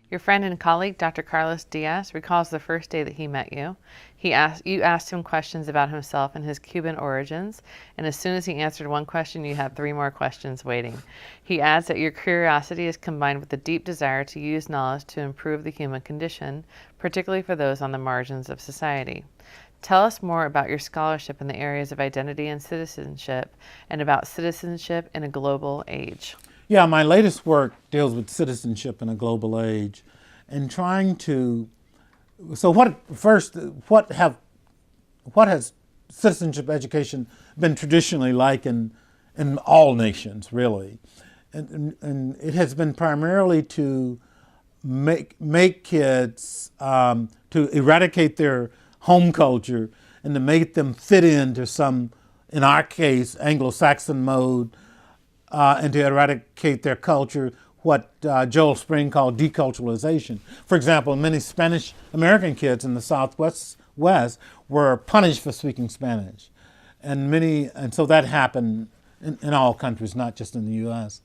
Your friend and colleague, Dr. Carlos Diaz, recalls the first day that he met you. You asked him questions about himself and his Cuban origins, and as soon as he answered one question, you had three more questions waiting. He adds that your curiosity is combined with a deep desire to use knowledge to improve the human condition, particularly for those on the margins of society. Tell us more about your scholarship in the areas of identity and citizenship, and about citizenship in a global age. Yeah, my latest work deals with citizenship in a global age and trying to, so what has citizenship education been traditionally like in all nations, really? And it has been primarily to make kids, to eradicate their home culture and to make them fit into some, in our case, Anglo-Saxon mode, and to eradicate their culture, what Joel Spring called deculturalization. For example, many Spanish American kids in the Southwest were punished for speaking Spanish. And so that happened in all countries, not just in the US.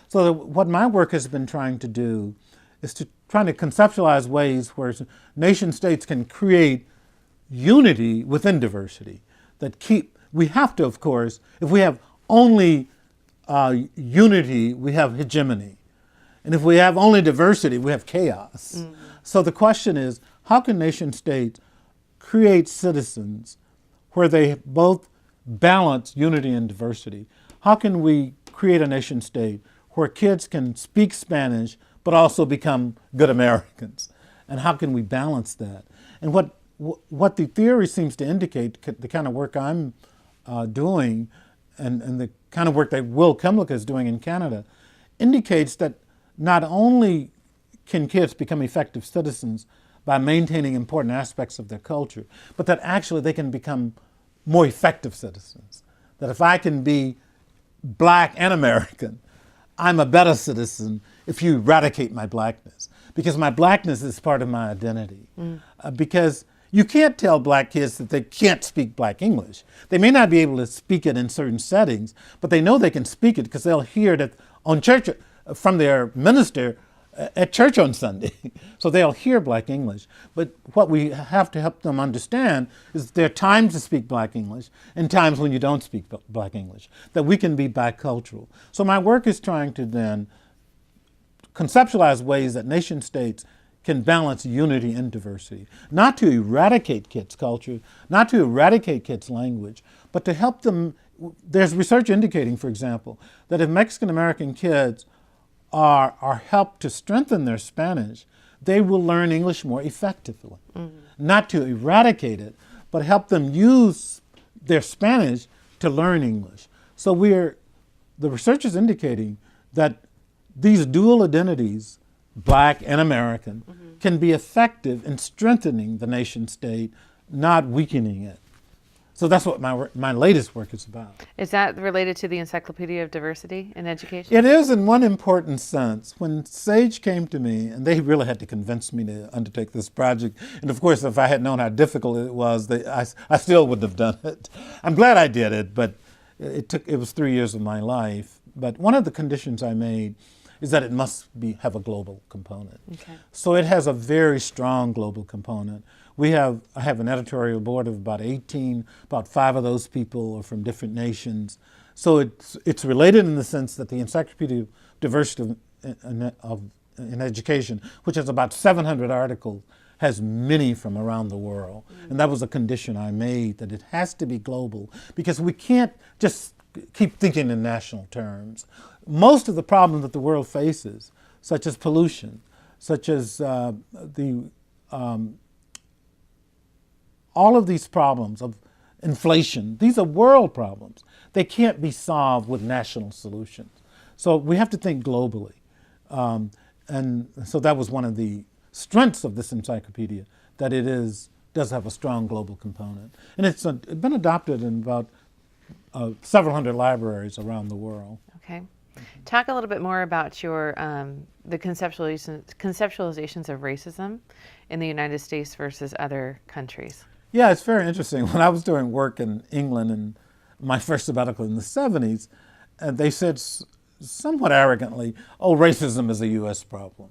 So what my work has been trying to do is to try to conceptualize ways where nation states can create unity within diversity. We have to, of course, if we have only unity, we have hegemony. And if we have only diversity, we have chaos. Mm-hmm. So the question is, how can nation states create citizens where they both balance unity and diversity? How can we create a nation state where kids can speak Spanish but also become good Americans? And how can we balance that? And what the theory seems to indicate, the kind of work I'm doing, and the kind of work that Will Kemlick is doing in Canada, indicates that not only can kids become effective citizens by maintaining important aspects of their culture, but that actually they can become more effective citizens. That if I can be black and American, I'm a better citizen if you eradicate my blackness, because my blackness is part of my identity. Because you can't tell black kids that they can't speak black English. They may not be able to speak it in certain settings, but they know they can speak it because they'll hear it on church from their minister at church on Sunday. So they'll hear black English. But what we have to help them understand is there are times to speak black English and times when you don't speak black English, that we can be bicultural. So my work is trying to then conceptualize ways that nation states can balance unity and diversity. Not to eradicate kids' culture, not to eradicate kids' language, but to help them. There's research indicating, for example, that if Mexican American kids are helped to strengthen their Spanish, they will learn English more effectively. Mm-hmm. Not to eradicate it, but help them use their Spanish to learn English. So the research is indicating that these dual identities, black and American, can be effective in strengthening the nation state, not weakening it. So that's what my latest work is about. Is that related to the Encyclopedia of Diversity in Education? It is in one important sense. When SAGE came to me, and they really had to convince me to undertake this project, and of course if I had known how difficult it was, I still wouldn't have done it. I'm glad I did it, but it was 3 years of my life. But one of the conditions I made is that it must have a global component. Okay. So it has a very strong global component. I have an editorial board of about 18, about 5 of those people are from different nations. So it's related in the sense that the Encyclopedia of Diversity in Education, which has about 700 articles, has many from around the world. Mm-hmm. And that was a condition I made, that it has to be global, because we can't just keep thinking in national terms. Most of the problems that the world faces, such as pollution, such as all of these problems of inflation, these are world problems. They can't be solved with national solutions. So we have to think globally. And so that was one of the strengths of this encyclopedia, that it does have a strong global component. And it's been adopted in about several hundred libraries around the world. Okay. Talk a little bit more about your the conceptualizations of racism in the United States versus other countries. Yeah, it's very interesting. When I was doing work in England in my first sabbatical in the 70s, they said somewhat arrogantly, oh, racism is a U.S. problem.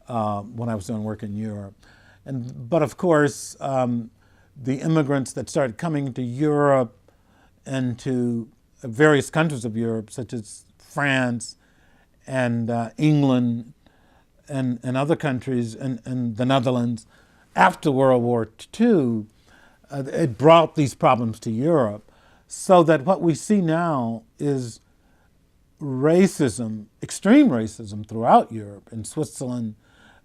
when I was doing work in Europe. But of course, the immigrants that started coming to Europe and to various countries of Europe, such as France and England and other countries and the Netherlands, after World War II, it brought these problems to Europe. So that what we see now is racism, extreme racism throughout Europe. In Switzerland,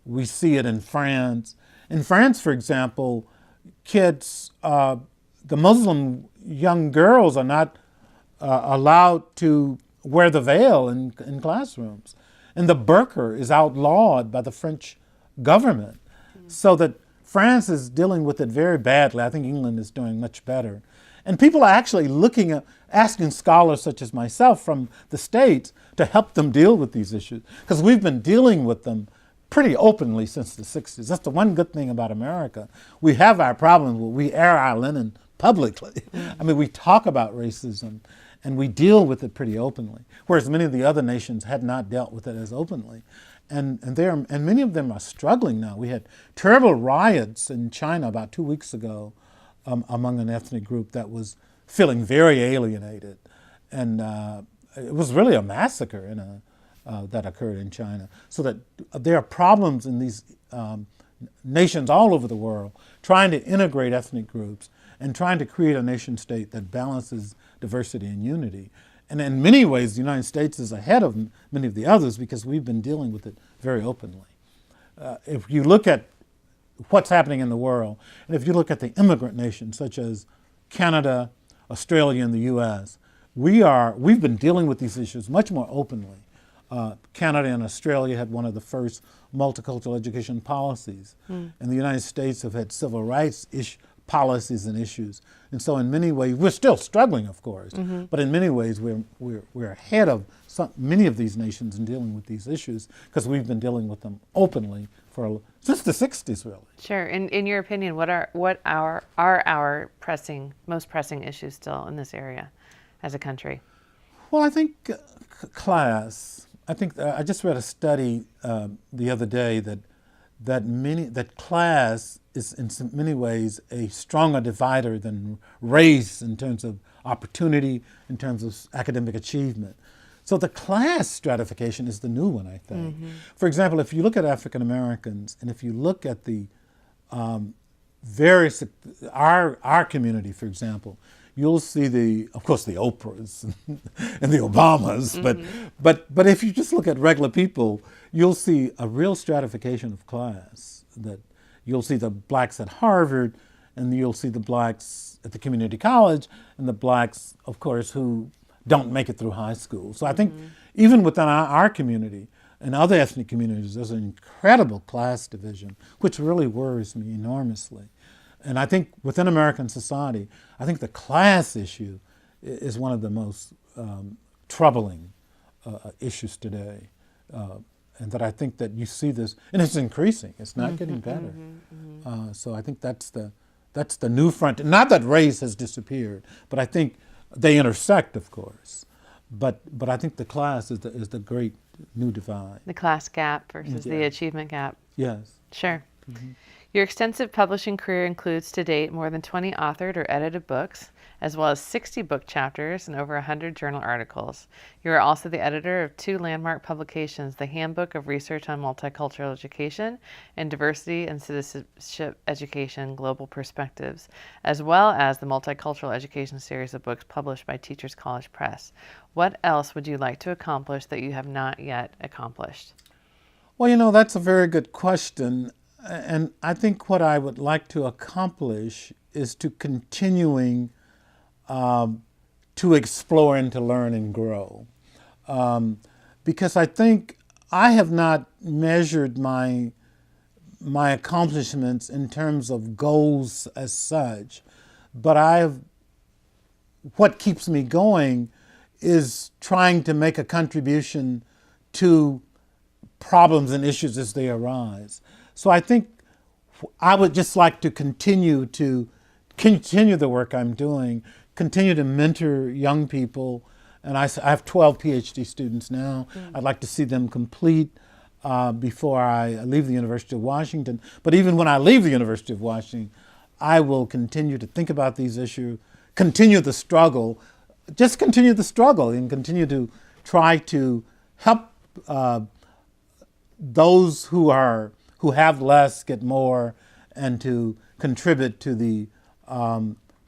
we see it in France. In France, for example, kids, the Muslim young girls are not allowed to wear the veil in classrooms. And the burqa is outlawed by the French government. So that France is dealing with it very badly. I think England is doing much better. And people are actually looking at, asking scholars such as myself from the States to help them deal with these issues. Because we've been dealing with them pretty openly since the 60s. That's the one good thing about America. We have our problems, but we air our linen publicly. I mean, we talk about racism and we deal with it pretty openly, whereas many of the other nations had not dealt with it as openly. And many of them are struggling now. We had terrible riots in China about 2 weeks ago among an ethnic group that was feeling very alienated. And it was really a massacre that occurred in China. So that there are problems in these nations all over the world trying to integrate ethnic groups and trying to create a nation state that balances diversity and unity. And in many ways, the United States is ahead of many of the others because we've been dealing with it very openly. If you look at what's happening in the world, and if you look at the immigrant nations such as Canada, Australia, and the U.S., we've been dealing with these issues much more openly. Canada and Australia had one of the first multicultural education policies, and the United States have had civil rights policies and issues. And so in many ways, we're still struggling, of course, but in many ways we're ahead of many of these nations in dealing with these issues because we've been dealing with them openly since the 60s, really. Sure. In your opinion, what are our most pressing issues still in this area as a country? Well, I think class. I think I just read a study the other day that class is in many ways a stronger divider than race in terms of opportunity, in terms of academic achievement. So the class stratification is the new one, I think. For example, if you look at African Americans and if you look at the our community, for example, you'll see of course the Oprahs and the Obamas, but if you just look at regular people, you'll see a real stratification of class. That you'll see the blacks at Harvard, and you'll see the blacks at the community college, and the blacks, of course, who don't make it through high school. So I think even within our community and other ethnic communities, there's an incredible class division, which really worries me enormously. And I think within American society, I think the class issue is one of the most troubling issues today. And that I think that you see this, and it's increasing. It's not getting better. So I think that's the new front. Not that race has disappeared, but I think they intersect, of course. But I think the class is the great new divide. The class gap versus the achievement gap. Yes. Sure. Your extensive publishing career includes to date more than 20 authored or edited books, as well as 60 book chapters and over 100 journal articles. You are also the editor of 2 landmark publications, the Handbook of Research on Multicultural Education and Diversity and Citizenship Education, Global Perspectives, as well as the Multicultural Education series of books published by Teachers College Press. What else would you like to accomplish that you have not yet accomplished? Well, that's a very good question. And I think what I would like to accomplish is to continuing to explore and to learn and grow. Because I think I have not measured my accomplishments in terms of goals as such, but what keeps me going is trying to make a contribution to problems and issues as they arise. So I think I would just like to continue the work I'm doing, continue to mentor young people, and I have 12 PhD students now. I'd like to see them complete before I leave the University of Washington. But even when I leave the University of Washington, I will continue to think about these issues, continue the struggle, just continue the struggle and continue to try to help those who have less get more, and to contribute to the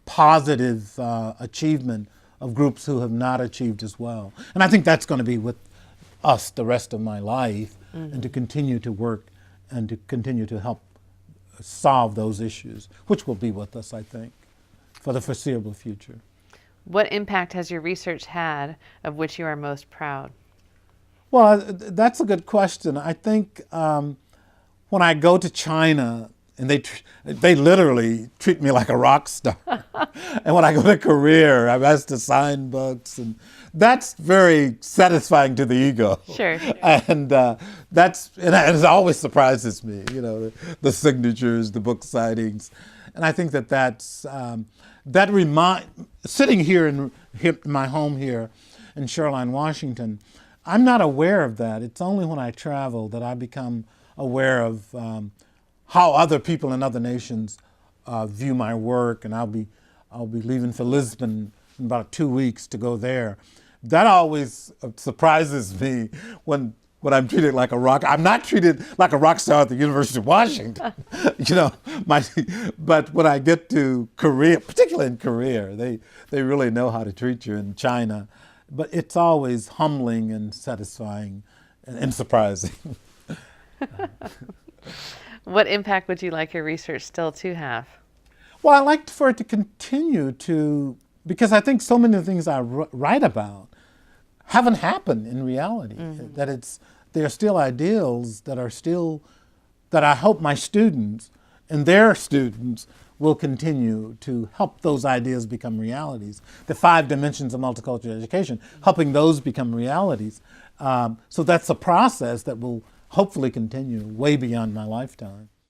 positive achievement of groups who have not achieved as well. And I think that's going to be with us the rest of my life, and to continue to work and to continue to help solve those issues, which will be with us, I think, for the foreseeable future. What impact has your research had of which you are most proud? Well, that's a good question. I think when I go to China, and they literally treat me like a rock star. And when I go to Korea, I'm asked to sign books, and that's very satisfying to the ego. Sure. And and it always surprises me, the signatures, the book signings, and I think that's sitting here in my home here in Shoreline, Washington. I'm not aware of that. It's only when I travel that I become aware of how other people in other nations view my work, and I'll be leaving for Lisbon in about 2 weeks to go there. That always surprises me when I'm treated like a rock. I'm not treated like a rock star at the University of Washington, but when I get to Korea, particularly in Korea, they really know how to treat you. In China, but it's always humbling and satisfying and surprising. What impact would you like your research still to have? Well, I like for it to continue to, because I think so many of the things I write about haven't happened in reality. That there are still ideals that I hope my students and their students will continue to help those ideas become realities. The 5 dimensions of multicultural education, helping those become realities. So that's a process that will hopefully continue way beyond my lifetime.